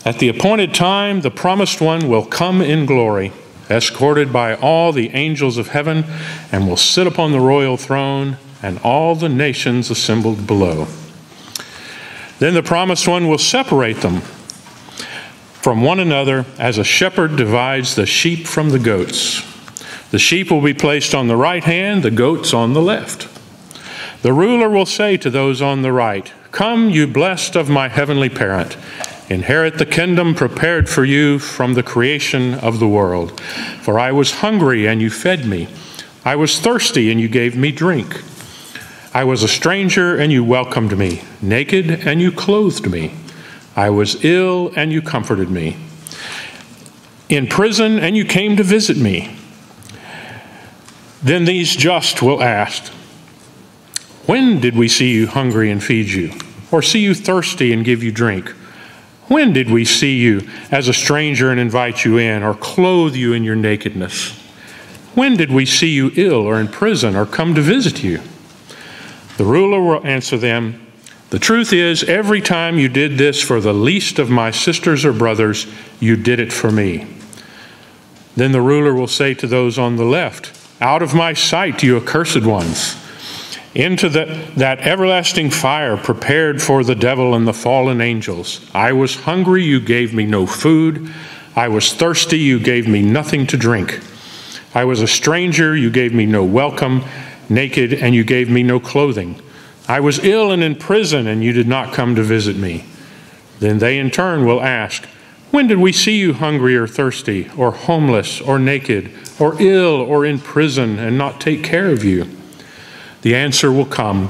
At the appointed time, the promised one will come in glory, escorted by all the angels of heaven, and will sit upon the royal throne, and all the nations assembled below. Then the promised one will separate them from one another as a shepherd divides the sheep from the goats. The sheep will be placed on the right hand, the goats on the left. The ruler will say to those on the right, "Come, you blessed of my heavenly parent, inherit the kingdom prepared for you from the creation of the world. For I was hungry, and you fed me. I was thirsty, and you gave me drink. I was a stranger, and you welcomed me, naked, and you clothed me. I was ill, and you comforted me. In prison, and you came to visit me." Then these just will ask, "When did we see you hungry and feed you, or see you thirsty and give you drink? When did we see you as a stranger and invite you in, or clothe you in your nakedness? When did we see you ill or in prison, or come to visit you?" The ruler will answer them, "The truth is, every time you did this for the least of my sisters or brothers, you did it for me." Then the ruler will say to those on the left, "Out of my sight, you accursed ones, into that everlasting fire prepared for the devil and the fallen angels. I was hungry, you gave me no food. I was thirsty, you gave me nothing to drink. I was a stranger, you gave me no welcome. Naked, and you gave me no clothing. I was ill and in prison, and you did not come to visit me." Then they in turn will ask, "When did we see you hungry or thirsty, or homeless, or naked, or ill, or in prison, and not take care of you?" The answer will come,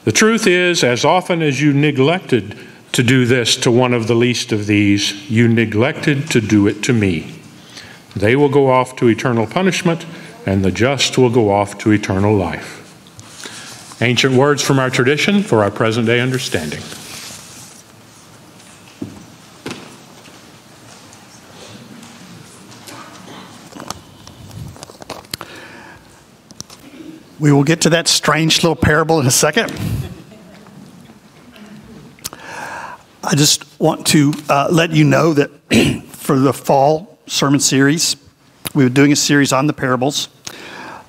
"The truth is, as often as you neglected to do this to one of the least of these, you neglected to do it to me." They will go off to eternal punishment, and the just will go off to eternal life. Ancient words from our tradition for our present day understanding. We will get to that strange little parable in a second. I just want to let you know that for the fall sermon series, we were doing a series on the parables.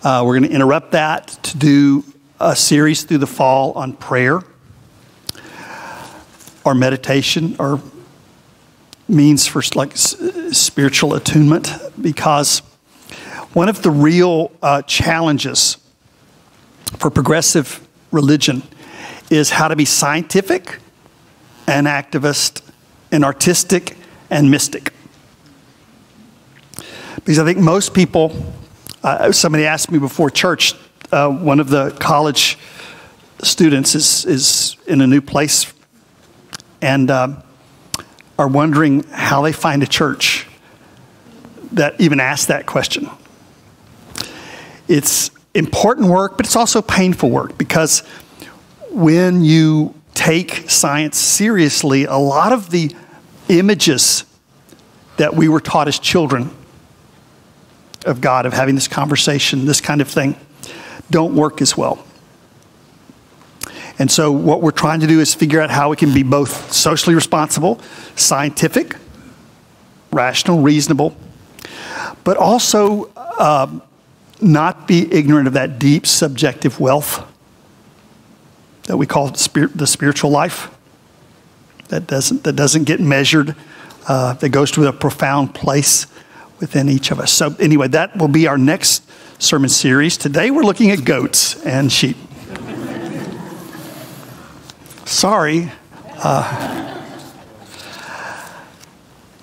We're going to interrupt that to do a series through the fall on prayer or meditation or means for like spiritual attunement, because one of the real challenges for progressive religion is how to be scientific and activist and artistic and mystic. Because I think most people, somebody asked me before church, one of the college students is in a new place and are wondering how they find a church that even asks that question. It's important work, but it's also painful work, because when you take science seriously, a lot of the images that we were taught as children of God, of having this conversation, this kind of thing, don't work as well. And so what we're trying to do is figure out how we can be both socially responsible, scientific, rational, reasonable, but also not be ignorant of that deep subjective wealth that we call the spiritual life, that doesn't get measured, that goes to a profound place within each of us. So anyway, that will be our next sermon series. Today we're looking at goats and sheep. Sorry.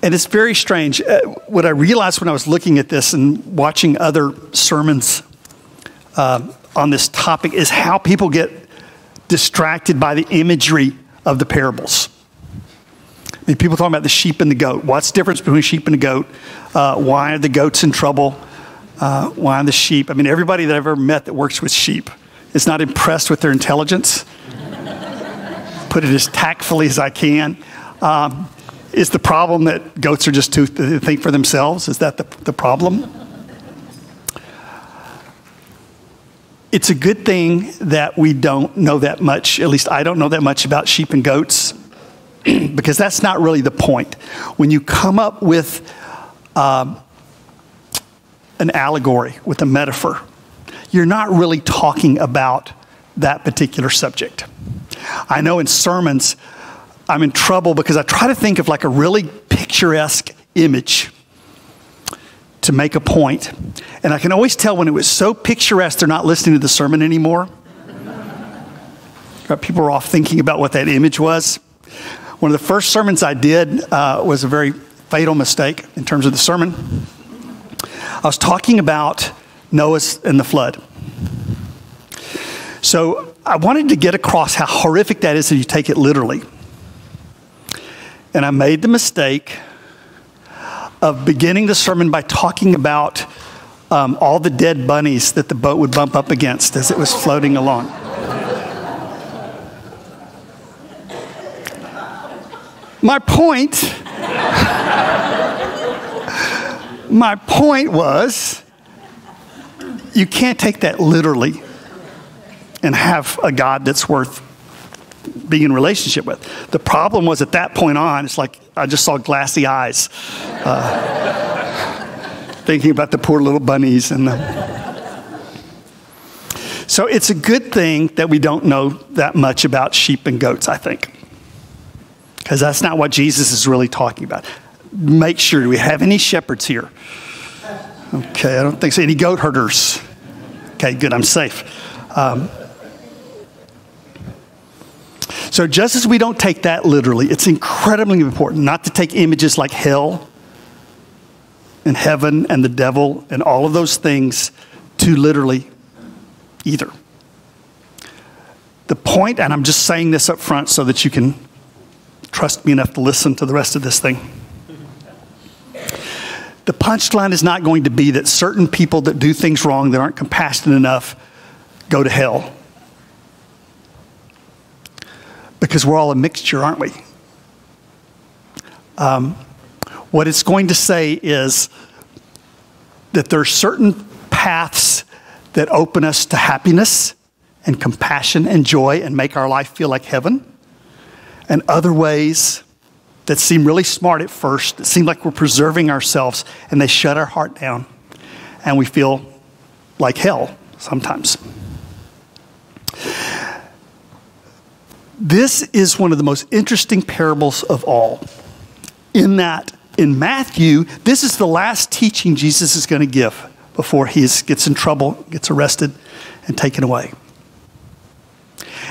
And it's very strange. What I realized when I was looking at this and watching other sermons on this topic is how people get distracted by the imagery of the parables. I mean, people talking about the sheep and the goat. What's the difference between sheep and a goat? Why are the goats in trouble? Why are the sheep? I mean, everybody that I've ever met that works with sheep is not impressed with their intelligence. Put it as tactfully as I can. Is the problem that goats are just too think for themselves? Is that the problem? It's a good thing that we don't know that much, at least I don't know that much about sheep and goats. because that's not really the point. When you come up with an allegory, with a metaphor, you're not really talking about that particular subject. I know in sermons, I'm in trouble because I try to think of like a really picturesque image to make a point. And I can always tell when it was so picturesque, they're not listening to the sermon anymore. People are off thinking about what that image was. One of the first sermons I did was a very fatal mistake in terms of the sermon. I was talking about Noah and the flood. So I wanted to get across how horrific that is if you take it literally. And I made the mistake of beginning the sermon by talking about all the dead bunnies that the boat would bump up against as it was floating along. My point was, you can't take that literally and have a God that's worth being in relationship with. The problem was at that point on, it's like I just saw glassy eyes thinking about the poor little bunnies. So it's a good thing that we don't know that much about sheep and goats, I think. Because that's not what Jesus is really talking about. Make sure, do we have any shepherds here? Okay, I don't think so. Any goat herders? Okay, good, I'm safe. So just as we don't take that literally, it's incredibly important not to take images like hell and heaven and the devil and all of those things too literally either. The point, and I'm just saying this up front so that you can trust me enough to listen to the rest of this thing. The punchline is not going to be that certain people that do things wrong, that aren't compassionate enough, go to hell. Because we're all a mixture, aren't we? What it's going to say is that there are certain paths that open us to happiness and compassion and joy and make our life feel like heaven. And other ways that seem really smart at first, that seem like we're preserving ourselves, and they shut our heart down, and we feel like hell sometimes. This is one of the most interesting parables of all, in that in Matthew, this is the last teaching Jesus is going to give before he gets in trouble, gets arrested, and taken away.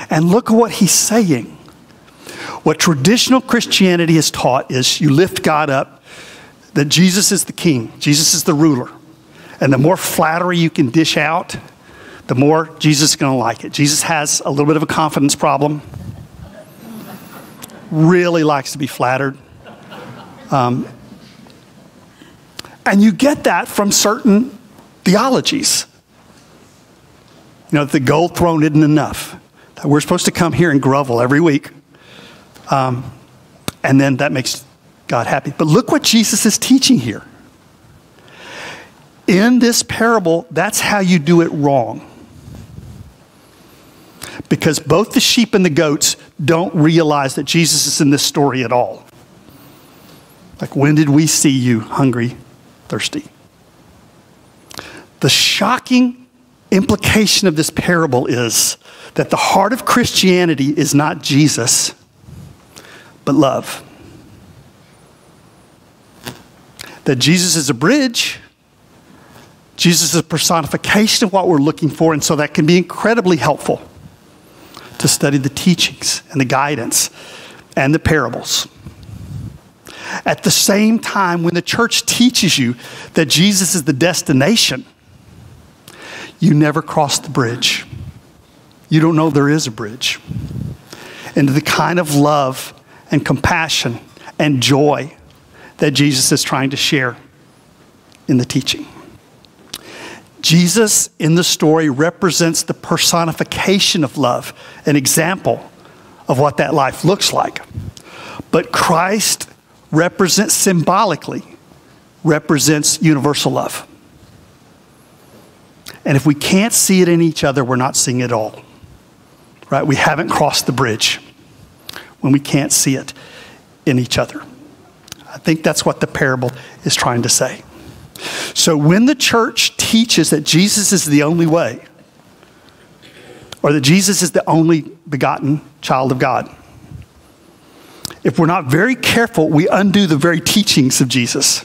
And look at what he's saying. What traditional Christianity has taught is you lift God up, that Jesus is the king, Jesus is the ruler. And the more flattery you can dish out, the more Jesus is going to like it. Jesus has a little bit of a confidence problem. Really likes to be flattered. And you get that from certain theologies. You know, the gold throne isn't enough. That we're supposed to come here and grovel every week. And then that makes God happy. But look what Jesus is teaching here. In this parable, that's how you do it wrong. Because both the sheep and the goats don't realize that Jesus is in this story at all. Like, when did we see you hungry, thirsty? The shocking implication of this parable is that the heart of Christianity is not Jesus, but love. That Jesus is a bridge. Jesus is a personification of what we're looking for, and so that can be incredibly helpful to study the teachings and the guidance and the parables. At the same time, when the church teaches you that Jesus is the destination, you never cross the bridge. You don't know there is a bridge into the kind of love and compassion and joy that Jesus is trying to share in the teaching. Jesus in the story represents the personification of love, an example of what that life looks like. But Christ symbolically represents universal love. And if we can't see it in each other, we're not seeing it at all. Right? We haven't crossed the bridge when we can't see it in each other. I think that's what the parable is trying to say. So when the church teaches that Jesus is the only way, or that Jesus is the only begotten child of God, if we're not very careful, we undo the very teachings of Jesus.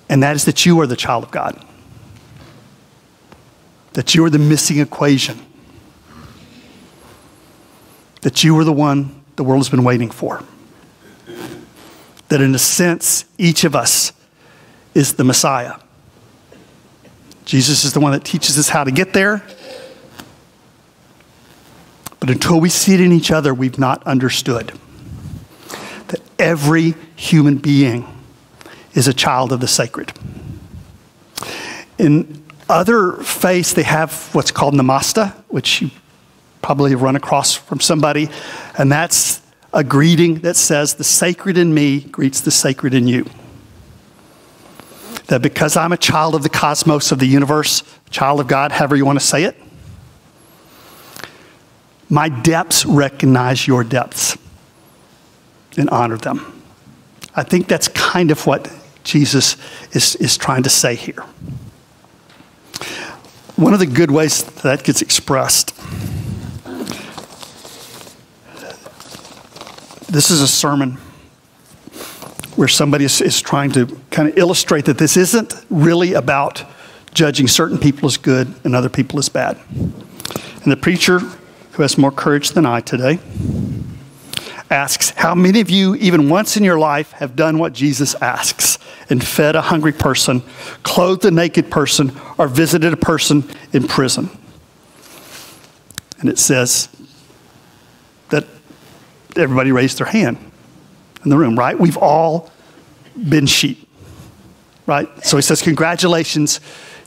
And that is that you are the child of God. That you are the missing equation. That you are the one the world has been waiting for. That in a sense, each of us is the Messiah. Jesus is the one that teaches us how to get there. But until we see it in each other, we've not understood that every human being is a child of the sacred. In other faiths, they have what's called namaste, which you probably have run across from somebody, and that's a greeting that says, the sacred in me greets the sacred in you. That because I'm a child of the cosmos, of the universe, child of God, however you want to say it, my depths recognize your depths and honor them. I think that's kind of what Jesus is trying to say here. One of the good ways that gets expressed, this is a sermon where somebody is trying to kind of illustrate that this isn't really about judging certain people as good and other people as bad. And the preacher, who has more courage than I today, asks, how many of you, even once in your life, have done what Jesus asks and fed a hungry person, clothed a naked person, or visited a person in prison? And it says that everybody raised their hand in the room, right? We've all been sheep, right? So he says, congratulations,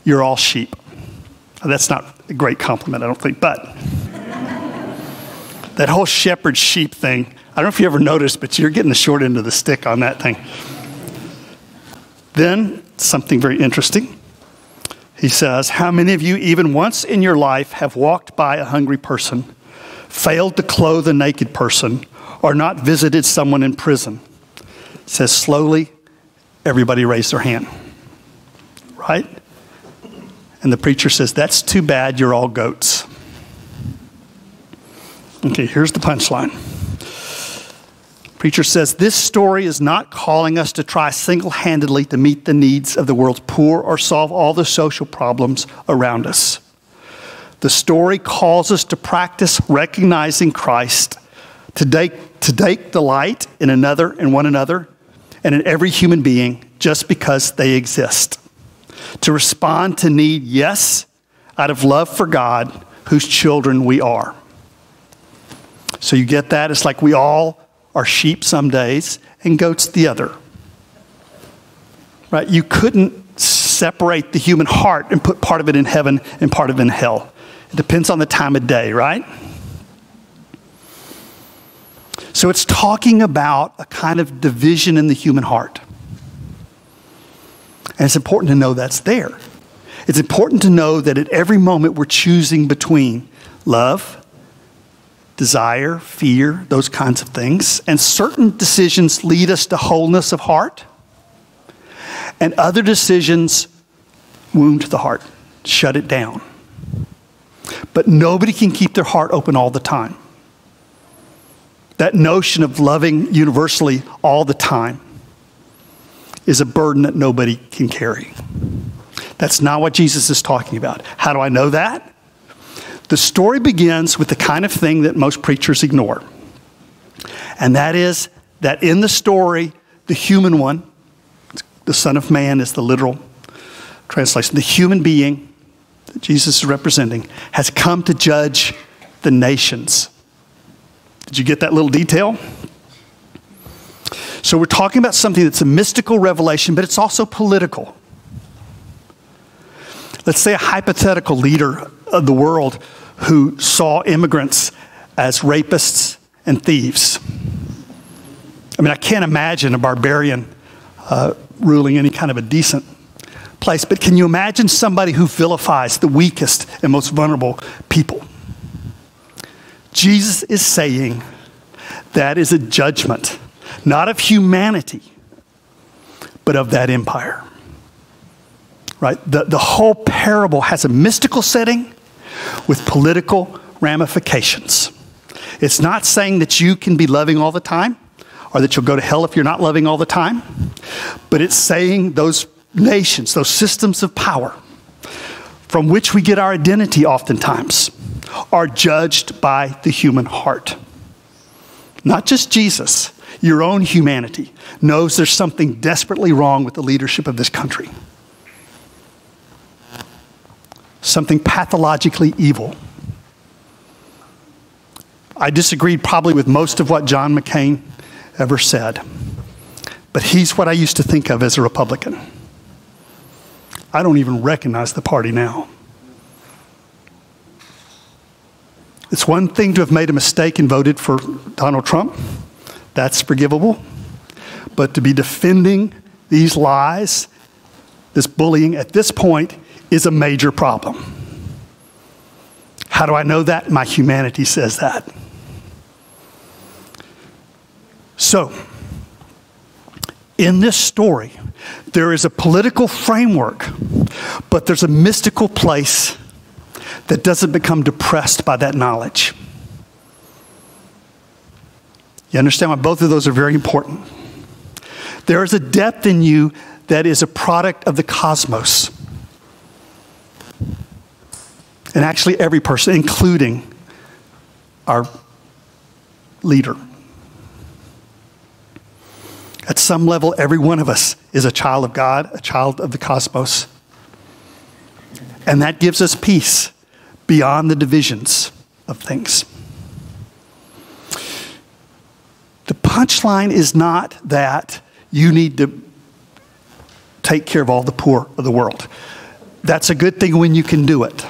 you're all sheep. That's not a great compliment, I don't think, but that whole shepherd sheep thing, I don't know if you ever noticed, but you're getting the short end of the stick on that thing. Then, something very interesting. He says, how many of you, even once in your life, have walked by a hungry person, failed to clothe a naked person, or not visited someone in prison? It says, slowly, everybody raised their hand. Right? And the preacher says, that's too bad, you're all goats. Okay, here's the punchline. Preacher says, this story is not calling us to try single-handedly to meet the needs of the world's poor or solve all the social problems around us. The story calls us to practice recognizing Christ, to take delight in another and one another and in every human being just because they exist. To respond to need, yes, out of love for God, whose children we are. So you get that? It's like we all are sheep some days and goats the other. Right? You couldn't separate the human heart and put part of it in heaven and part of it in hell. It depends on the time of day, right? So it's talking about a kind of division in the human heart. And it's important to know that's there. It's important to know that at every moment we're choosing between love, desire, fear, those kinds of things. And certain decisions lead us to wholeness of heart. And other decisions wound the heart, shut it down. But nobody can keep their heart open all the time. That notion of loving universally all the time is a burden that nobody can carry. That's not what Jesus is talking about. How do I know that? The story begins with the kind of thing that most preachers ignore. And that is that in the story, the human one, the Son of Man is the literal translation, the human being that Jesus is representing, has come to judge the nations. Did you get that little detail? So we're talking about something that's a mystical revelation, but it's also political. Let's say a hypothetical leader of the world who saw immigrants as rapists and thieves. I mean, I can't imagine a barbarian ruling any kind of a decent place, but can you imagine somebody who vilifies the weakest and most vulnerable people? Jesus is saying That is a judgment, not of humanity, but of that empire. Right? The whole parable has a mystical setting with political ramifications. It's not saying that you can be loving all the time or that you'll go to hell if you're not loving all the time, but it's saying those nations, those systems of power from which we get our identity oftentimes are judged by the human heart. Not just Jesus, your own humanity knows there's something desperately wrong with the leadership of this country. Something pathologically evil. I disagreed probably with most of what John McCain ever said, but he's what I used to think of as a Republican. I don't even recognize the party now. It's one thing to have made a mistake and voted for Donald Trump. That's forgivable. But to be defending these lies, this bullying at this point is a major problem. How do I know that? My humanity says that. So, in this story, there is a political framework, but there's a mystical place that doesn't become depressed by that knowledge. You understand why both of those are very important? There is a depth in you that is a product of the cosmos. And actually every person, including our leader. At some level, every one of us is a child of God, a child of the cosmos. And that gives us peace beyond the divisions of things. The punchline is not that you need to take care of all the poor of the world. That's a good thing when you can do it.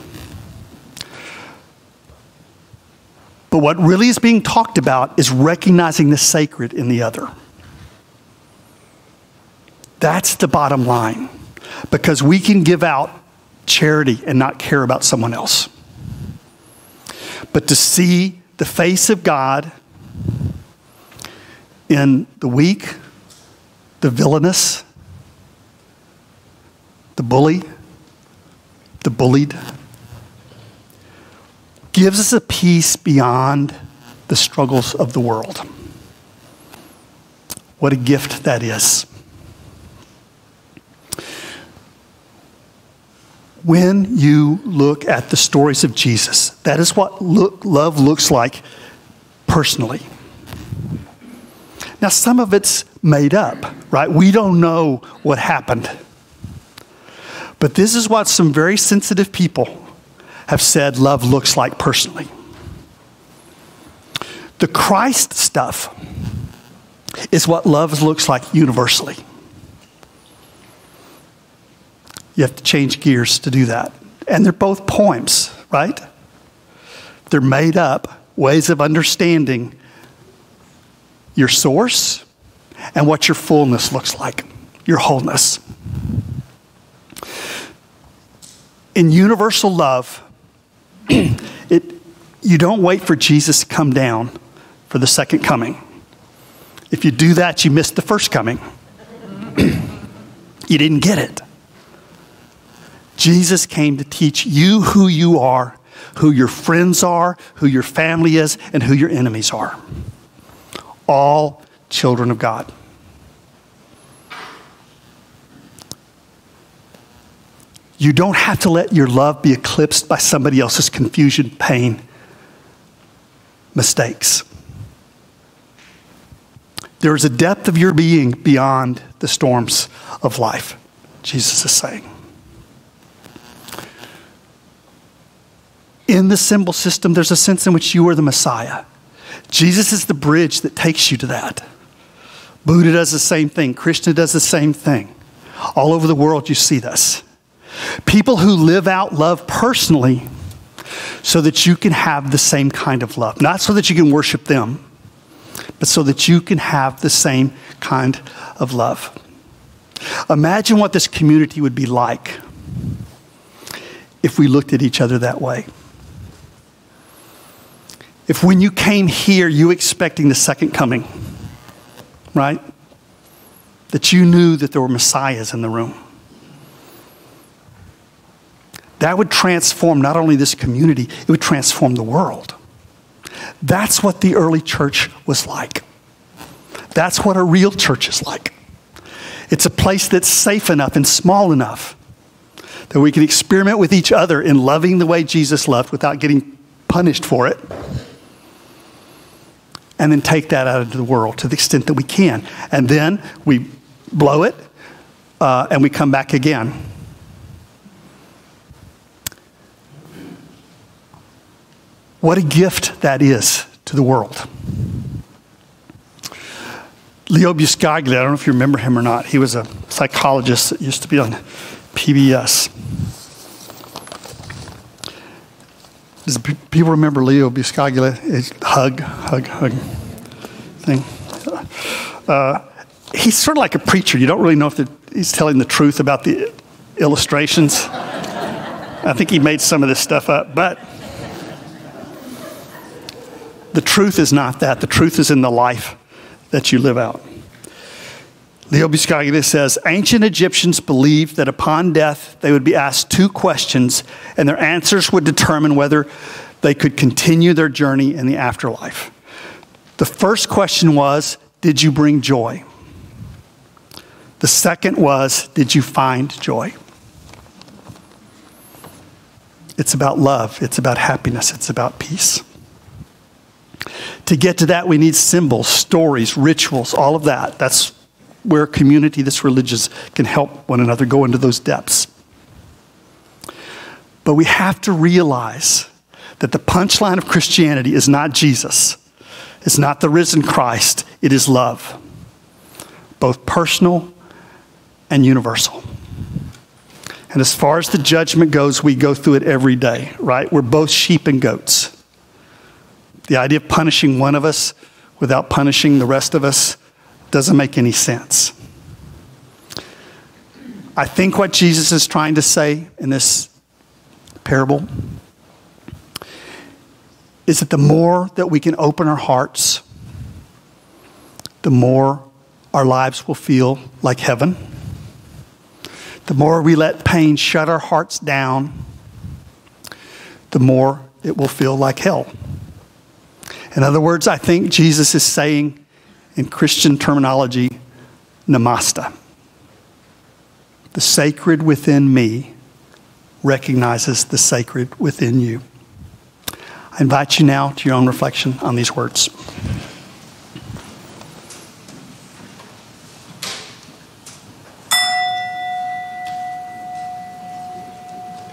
But what really is being talked about is recognizing the sacred in the other. That's the bottom line. Because we can give out charity and not care about someone else. But to see the face of God in the weak, the villainous, the bully, the bullied, gives us a peace beyond the struggles of the world. What a gift that is. When you look at the stories of Jesus, that is what love looks like personally. Now, some of it's made up, right? We don't know what happened. But this is what some very sensitive people have said love looks like personally. The Christ stuff is what love looks like universally. You have to change gears to do that. And they're both poems, right? They're made up ways of understanding your source and what your fullness looks like, your wholeness. In universal love, you don't wait for Jesus to come down for the second coming. If you do that, you missed the first coming. You didn't get it. Jesus came to teach you who you are, who your friends are, who your family is, and who your enemies are. All children of God. You don't have to let your love be eclipsed by somebody else's confusion, pain, mistakes. There is a depth of your being beyond the storms of life, Jesus is saying. In the symbol system, there's a sense in which you are the Messiah. Jesus is the bridge that takes you to that. Buddha does the same thing. Krishna does the same thing. All over the world, you see this. People who live out love personally so that you can have the same kind of love. Not so that you can worship them, but so that you can have the same kind of love. Imagine what this community would be like if we looked at each other that way. If when you came here, you expecting the second coming, right? That you knew that there were messiahs in the room. That would transform not only this community, it would transform the world. That's what the early church was like. That's what a real church is like. It's a place that's safe enough and small enough that we can experiment with each other in loving the way Jesus loved without getting punished for it. And then take that out into the world to the extent that we can. And then we blow it and we come back again. What a gift that is to the world. Leo Buscaglia, I don't know if you remember him or not. He was a psychologist that used to be on PBS. Does people remember Leo Buscaglia? His hug thing. He's sort of like a preacher. You don't really know if he's telling the truth about the illustrations. I think he made some of this stuff up, but the truth is not that. The truth is in the life that you live out. Leo Buscaglia says, ancient Egyptians believed that upon death they would be asked two questions and their answers would determine whether they could continue their journey in the afterlife. The first question was, did you bring joy? The second was, did you find joy? It's about love. It's about happiness. It's about peace. To get to that, we need symbols, stories, rituals, all of that. That's where a community that's religious can help one another go into those depths. But we have to realize that the punchline of Christianity is not Jesus. It's not the risen Christ. It is love, both personal and universal. And as far as the judgment goes, we go through it every day, right? We're both sheep and goats. The idea of punishing one of us without punishing the rest of us doesn't make any sense. I think what Jesus is trying to say in this parable is that the more that we can open our hearts, the more our lives will feel like heaven. The more we let pain shut our hearts down, the more it will feel like hell. In other words, I think Jesus is saying, in Christian terminology, namaste. The sacred within me recognizes the sacred within you. I invite you now to your own reflection on these words.